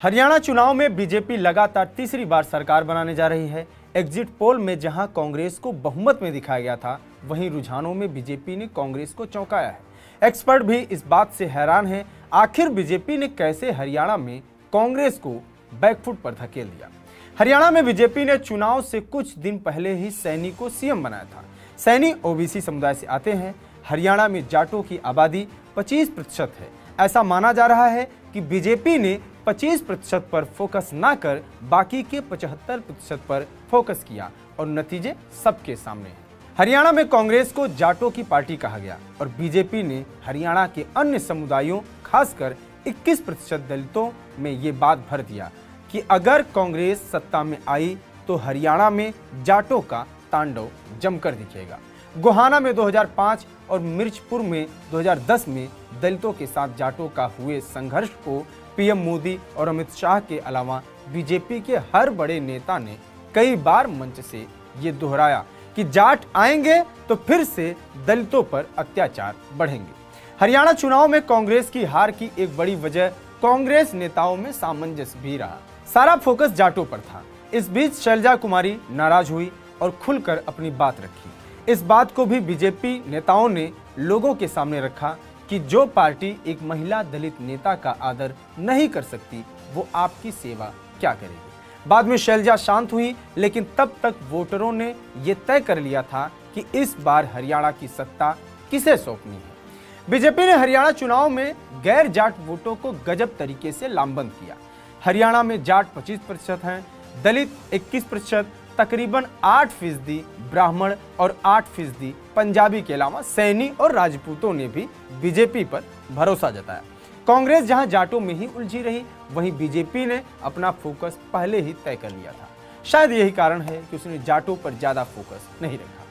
हरियाणा चुनाव में बीजेपी लगातार तीसरी बार सरकार बनाने जा रही है। एग्जिट पोल में जहां कांग्रेस को बहुमत में दिखाया गया था, वहीं रुझानों में बीजेपी ने कांग्रेस को चौंकाया है। एक्सपर्ट भी इस बात से हैरान हैं, आखिर बीजेपी ने कैसे हरियाणा में कांग्रेस को बैकफुट पर धकेल दिया। हरियाणा में बीजेपी ने चुनाव से कुछ दिन पहले ही सैनी को सीएम बनाया था। सैनी ओबीसी समुदाय से आते हैं। हरियाणा में जाटों की आबादी 25% है। ऐसा माना जा रहा है कि बीजेपी ने 25% पर फोकस ना कर बाकी के 75% पर फोकस किया और नतीजे सबके सामने हैं। हरियाणा में कांग्रेस को जाटों की पार्टी कहा गया और बीजेपी ने हरियाणा के अन्य समुदायों खासकर 21% दलितों में ये बात भर दिया कि अगर कांग्रेस सत्ता में आई तो हरियाणा में जाटों का तांडव जमकर दिखेगा। गोहाना में 2005 और मिर्चपुर में 2010 में दलितों के साथ जाटों का हुए संघर्ष को पीएम मोदी और अमित शाह के अलावा बीजेपी के हर बड़े नेता ने कई बार मंच से ये दोहराया कि जाट आएंगे तो फिर से दलितों पर अत्याचार बढ़ेंगे। हरियाणा चुनाव में कांग्रेस की हार की एक बड़ी वजह कांग्रेस नेताओं में सामंजस्य भी रहा। सारा फोकस जाटों पर था। इस बीच शैलजा कुमारी नाराज हुई और खुलकर अपनी बात रखी। इस बात को भी बीजेपी नेताओं ने लोगों के सामने रखा कि जो पार्टी एक महिला दलित नेता का आदर नहीं कर सकती, वो आपकी सेवा क्या करेगी। बाद में शैलजा शांत हुई, लेकिन तब तक वोटरों ने ये तय कर लिया था कि इस बार हरियाणा की सत्ता किसे सौंपनी है। बीजेपी ने हरियाणा चुनाव में गैर जाट वोटों को गजब तरीके से लामबंद किया। हरियाणा में जाट 25% हैं, दलित 21%, तकरीबन 8% ब्राह्मण और 8% पंजाबी के अलावा सैनी और राजपूतों ने भी बीजेपी पर भरोसा जताया। कांग्रेस जहां जाटों में ही उलझी रही, वहीं बीजेपी ने अपना फोकस पहले ही तय कर लिया था। शायद यही कारण है कि उसने जाटों पर ज्यादा फोकस नहीं रखा।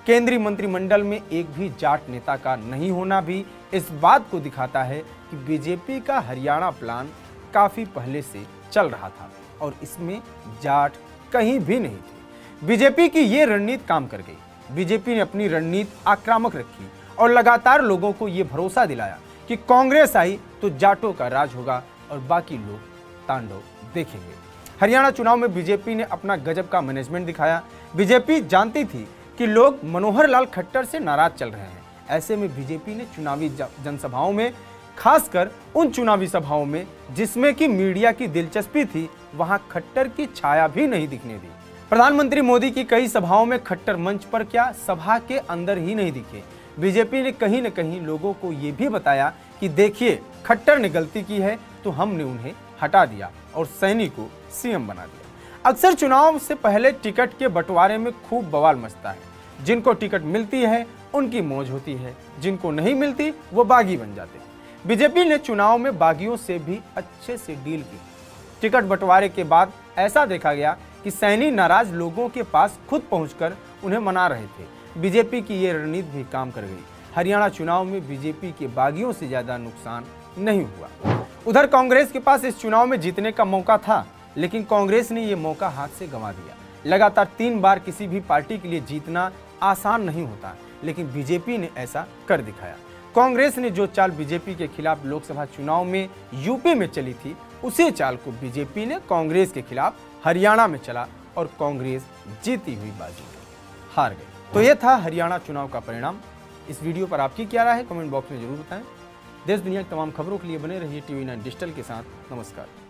केंद्रीय मंत्रिमंडल में एक भी जाट नेता का नहीं होना भी इस बात को दिखाता है कि बीजेपी का हरियाणा प्लान काफी पहले से चल रहा था और इसमें जाट कहीं भी नहीं थे। बीजेपी की ये रणनीति काम कर गई। बीजेपी ने अपनी रणनीति आक्रामक रखी और लगातार लोगों को ये भरोसा दिलाया कि कांग्रेस आई तो जाटों का राज होगा और बाकी लोग तांडव देखेंगे। हरियाणा चुनाव में बीजेपी ने अपना गजब का मैनेजमेंट दिखाया। बीजेपी जानती थी कि लोग मनोहर लाल खट्टर से नाराज चल रहे हैं। ऐसे में बीजेपी ने चुनावी जनसभाओं में, खासकर उन चुनावी सभाओं में जिसमें कि मीडिया की दिलचस्पी थी, वहां खट्टर की छाया भी नहीं दिखने दी। प्रधानमंत्री मोदी की कई सभाओं में खट्टर मंच पर क्या, सभा के अंदर ही नहीं दिखे। बीजेपी ने कहीं न कहीं लोगों को ये भी बताया कि देखिए, खट्टर ने गलती की है तो हमने उन्हें हटा दिया और सैनी को सीएम बना दिया। अक्सर चुनाव से पहले टिकट के बंटवारे में खूब बवाल मचता है। जिनको टिकट मिलती है उनकी मौज होती है, जिनको नहीं मिलती वो बागी बन जाते हैं। बीजेपी ने चुनाव में बागियों से भी अच्छे से डील की। टिकट बंटवारे के बाद ऐसा देखा गया कि सैनी नाराज लोगों के पास खुद पहुंचकर उन्हें मना रहे थे। बीजेपी की ये रणनीति भी काम कर गई। हरियाणा चुनाव में बीजेपी के बागियों से ज्यादा नुकसान नहीं हुआ। उधर कांग्रेस के पास इस चुनाव में जीतने का मौका था, लेकिन कांग्रेस ने ये मौका हाथ से गंवा दिया। लगातार 3 बार किसी भी पार्टी के लिए जीतना आसान नहीं होता, लेकिन बीजेपी ने ऐसा कर दिखाया। कांग्रेस ने जो चाल बीजेपी के खिलाफ लोकसभा चुनाव में यूपी में चली थी, उसी चाल को बीजेपी ने कांग्रेस के खिलाफ हरियाणा में चला और कांग्रेस जीती हुई बाजी हार गई। तो यह था हरियाणा चुनाव का परिणाम। इस वीडियो पर आपकी क्या राय है, कमेंट बॉक्स में जरूर बताएं। देश दुनिया की तमाम खबरों के लिए बने रहिए TV9 डिजिटल के साथ। नमस्कार।